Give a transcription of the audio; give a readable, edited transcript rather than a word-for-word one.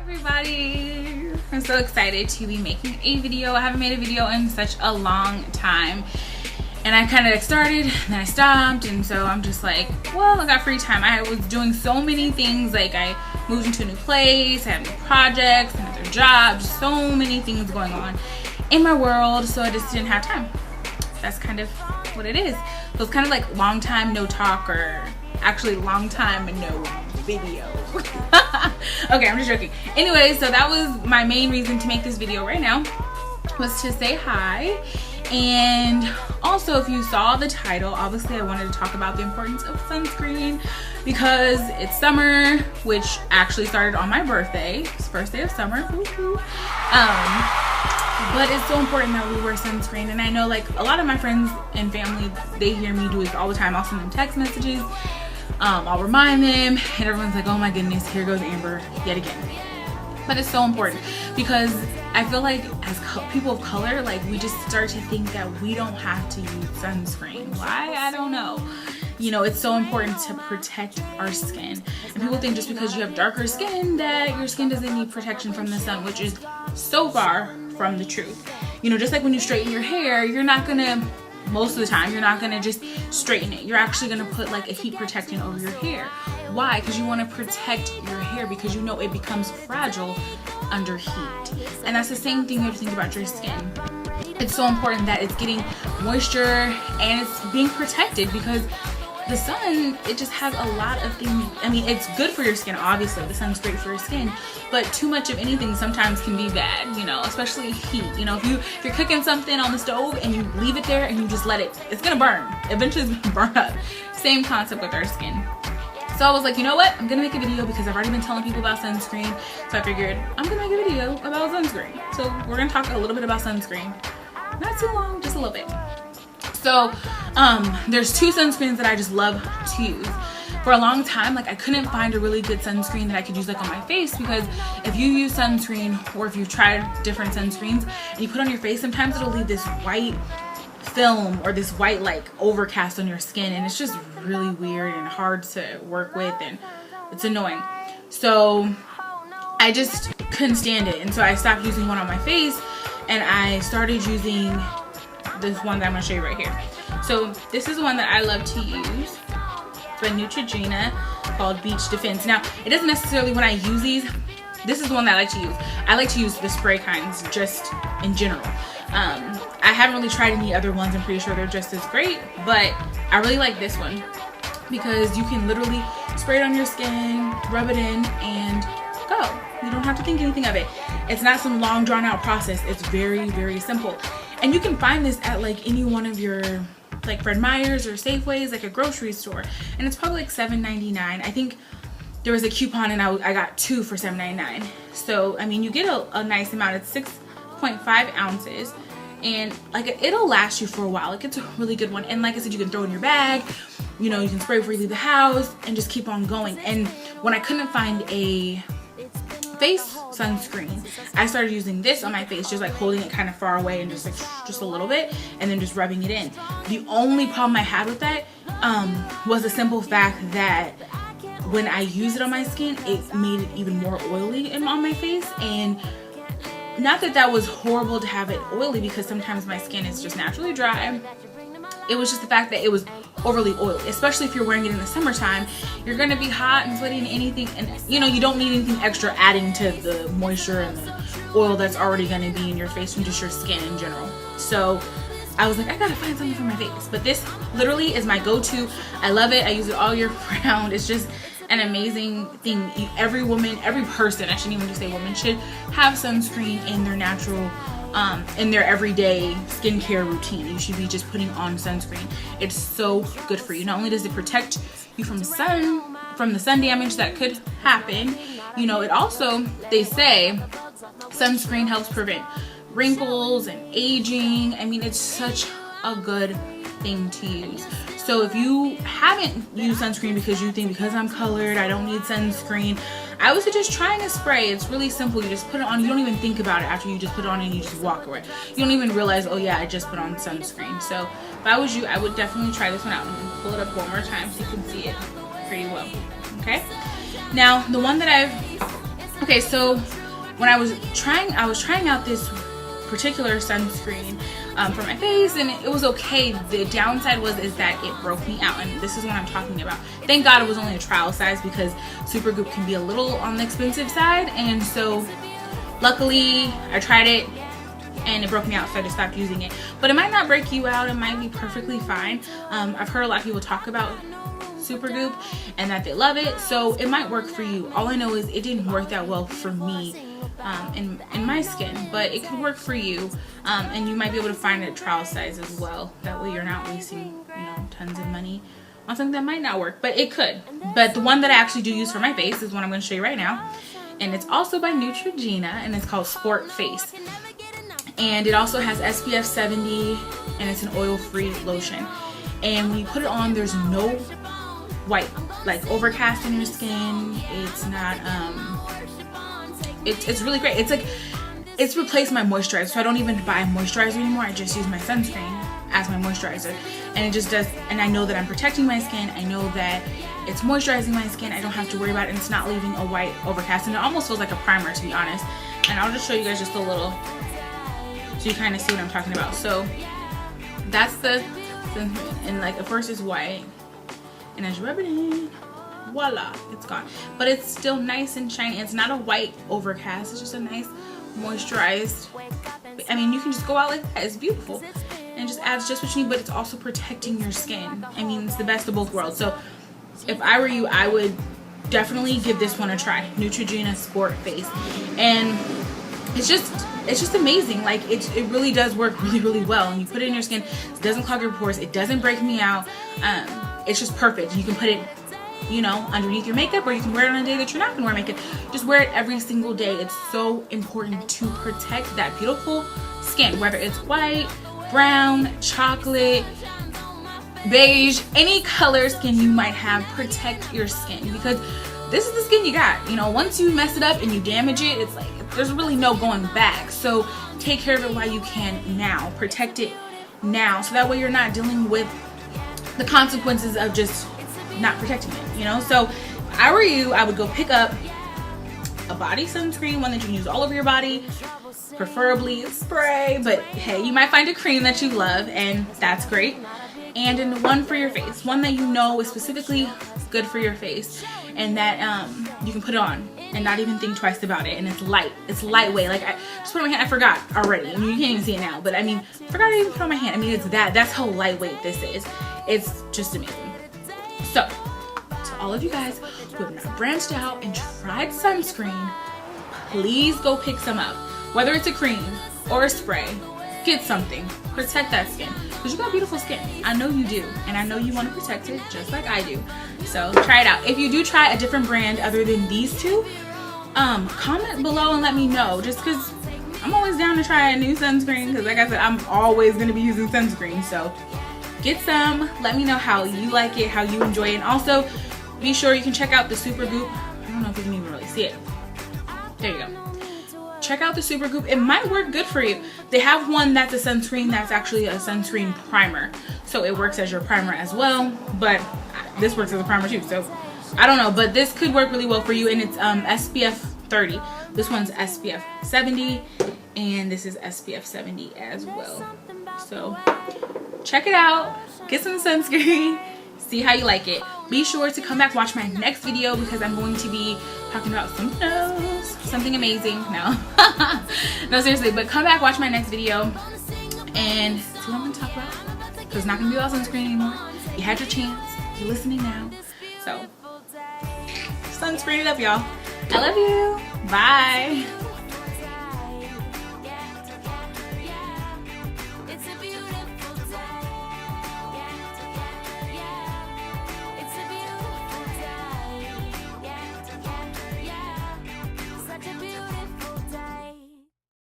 Everybody, I'm so excited to be making a video. I haven't made a video in such a long time, and I kind of started, then I stopped, and so I'm just like, well, I got free time. I was doing so many things, like I moved into a new place, I have new projects, another job, just so many things going on in my world, so I just didn't have time. That's kind of what it is. So it's kind of like long time no talk, or actually long time no video. Okay, I'm just joking. Anyway, so that was my main reason to make this video right now, was to say hi. And also, if you saw the title, obviously I wanted to talk about the importance of sunscreen because it's summer, which actually started on my birthday. It's the first day of summer. But it's so important that we wear sunscreen. And I know, like, a lot of my friends and family, they hear me do it all the time. I'll send them text messages, I'll remind them, and everyone's like, oh my goodness, here goes Amber yet again. But it's so important because I feel like as people of color, like, we just start to think that we don't have to use sunscreen. Why? I don't know. You know, it's so important to protect our skin. And people think just because you have darker skin that your skin doesn't need protection from the sun, which is so far from the truth. You know, just like when you straighten your hair, you're not gonna, most of the time, you're not gonna just straighten it. You're actually gonna put like a heat protectant over your hair. Why? Because you want to protect your hair, because you know it becomes fragile under heat. And that's the same thing you have to think about your skin. It's so important that it's getting moisture and it's being protected, because the sun, it just has a lot of things. I mean, it's good for your skin, obviously. The sun's great for your skin, but too much of anything sometimes can be bad, you know, especially heat. You know, if you're cooking something on the stove and you leave it there and you just let it, it's gonna burn. Eventually it's gonna burn up. Same concept with our skin. So I was like, you know what? I'm gonna make a video because I've already been telling people about sunscreen. So I figured I'm gonna make a video about sunscreen. So we're gonna talk a little bit about sunscreen. Not too long, just a little bit. So there's two sunscreens that I just love to use. For a long time, like, I couldn't find a really good sunscreen that I could use like on my face, because if you use sunscreen, or if you've tried different sunscreens and you put on your face, sometimes it'll leave this white film or this white like overcast on your skin, and it's just really weird and hard to work with, and it's annoying. So I just couldn't stand it, and so I stopped using one on my face and I started using this one that I'm gonna show you right here. So this is the one that I love to use by Neutrogena, called Beach Defense. Now, it doesn't necessarily, when I use these, this is the one that I like to use. I like to use the spray kinds just in general. I haven't really tried any other ones. I'm pretty sure they're just as great, but I really like this one because you can literally spray it on your skin, rub it in, and go. You don't have to think anything of it. It's not some long drawn out process. It's very, very simple. And you can find this at like any one of your, like, Fred Meyer's or Safeway's, like a grocery store. And it's probably like $7.99. I think there was a coupon and I got two for $7.99. So, I mean, you get a nice amount. It's 6.5 ounces. And like, it'll last you for a while. Like, it's a really good one. And like I said, you can throw it in your bag. You know, you can spray before you leave the house and just keep on going. And when I couldn't find a face sunscreen, I started using this on my face, just like holding it kind of far away and just like just a little bit, and then just rubbing it in. The only problem I had with that was the simple fact that when I use it on my skin, it made it even more oily on my face. And not that that was horrible to have it oily, because sometimes my skin is just naturally dry. It was just the fact that it was overly oily, especially if you're wearing it in the summertime. You're gonna be hot and sweaty and anything, and you know, you don't need anything extra adding to the moisture and the oil that's already gonna be in your face from just your skin in general. So I was like, I gotta find something for my face. But this literally is my go-to. I love it. I use it all year round. It's just an amazing thing. Every woman, every person, I shouldn't even just say woman, should have sunscreen in their natural, in their everyday skincare routine. You should be just putting on sunscreen. It's so good for you. Not only does it protect you from the sun damage that could happen, you know, it also, they say sunscreen helps prevent wrinkles and aging. I mean, it's such a good thing to use. So if you haven't used sunscreen because you think, because I'm colored, I don't need sunscreen, I would suggest trying a spray. It's really simple. You just put it on. You don't even think about it after you just put it on and you just walk away. You don't even realize, oh yeah, I just put on sunscreen. So if I was you, I would definitely try this one out. I'm gonna pull it up one more time so you can see it pretty well. Okay. Now the one that I've Okay, so when I was trying out this particular sunscreen for my face, and it was okay. The downside is that it broke me out, and this is what I'm talking about. Thank God it was only a trial size, because Supergoop can be a little on the expensive side, and so luckily I tried it and it broke me out, so I just stopped using it. But it might not break you out, it might be perfectly fine. I've heard a lot of people talk about Supergoop and that they love it, so it might work for you. All I know is it didn't work that well for me in my skin, but it could work for you, and you might be able to find a trial size as well. That way you're not wasting, you know, tons of money on something that might not work, but it could. But the one that I actually do use for my face is one I'm going to show you right now, and it's also by Neutrogena, and it's called Sport Face, and it also has SPF 70, and it's an oil-free lotion. And when you put it on, there's no white like overcast in your skin. It's not it's really great. It's like, it's replaced my moisturizer, so I don't even buy moisturizer anymore. I just use my sunscreen as my moisturizer, and it just does, and I know that I'm protecting my skin. I know that it's moisturizing my skin. I don't have to worry about it, and it's not leaving a white overcast, and it almost feels like a primer, to be honest. And I'll just show you guys just a little so you kind of see what I'm talking about. So that's the sunscreen, and like at first it's white, and as you rub it in, voila, it's gone. But it's still nice and shiny. It's not a white overcast, it's just a nice moisturized, I mean, you can just go out like that. It's beautiful and just adds just what you need, but it's also protecting your skin. I mean, it's the best of both worlds. So if I were you, I would definitely give this one a try. Neutrogena Sport Face, and it's just amazing. Like it really does work really well, and you put it in your skin, it doesn't clog your pores, it doesn't break me out. It's just perfect. You can put it, you know, underneath your makeup, or you can wear it on a day that you're not gonna wear makeup. Just wear it every single day. It's so important to protect that beautiful skin, whether it's white, brown, chocolate, beige, any color skin you might have. Protect your skin, because this is the skin you got. You know, once you mess it up and you damage it, it's like there's really no going back. So take care of it while you can now. Protect it now, so that way you're not dealing with the consequences of just not protecting it, you know. So if I were you, I would go pick up a body sunscreen, one that you can use all over your body, preferably a spray, but hey, you might find a cream that you love, and that's great. And then one for your face, one that you know is specifically good for your face, and that you can put it on and not even think twice about it. And it's light, it's lightweight. Like, I just put it on my hand, I forgot already. I mean, you can't even see it now, but I mean, I forgot to even put it on my hand. I mean, it's that's how lightweight this is. It's just amazing. So, to all of you guys who have not branched out and tried sunscreen, please go pick some up. Whether it's a cream or a spray, get something. Protect that skin, because you got beautiful skin. I know you do, and I know you want to protect it just like I do. So try it out. If you do try a different brand other than these two, comment below and let me know, just because I'm always down to try a new sunscreen, because like I said, I'm always going to be using sunscreen. So get some, let me know how you like it, how you enjoy it, and also be sure you can check out the Supergoop. I don't know if you can even really see it. There you go. Check out the Supergoop. It might work good for you. They have one that's a sunscreen that's actually a sunscreen primer, so it works as your primer as well, but this works as a primer too, so I don't know, but this could work really well for you. And it's SPF 30. This one's SPF 70, and this is SPF 70 as well. So check it out, get some sunscreen, see how you like it. Be sure to come back, watch my next video, because I'm going to be talking about something else, something amazing. No, no, seriously, but come back, watch my next video, and see what I'm going to talk about, because it's not going to be about sunscreen anymore. You had your chance, you're listening now, so sunscreen it up, y'all. I love you, bye.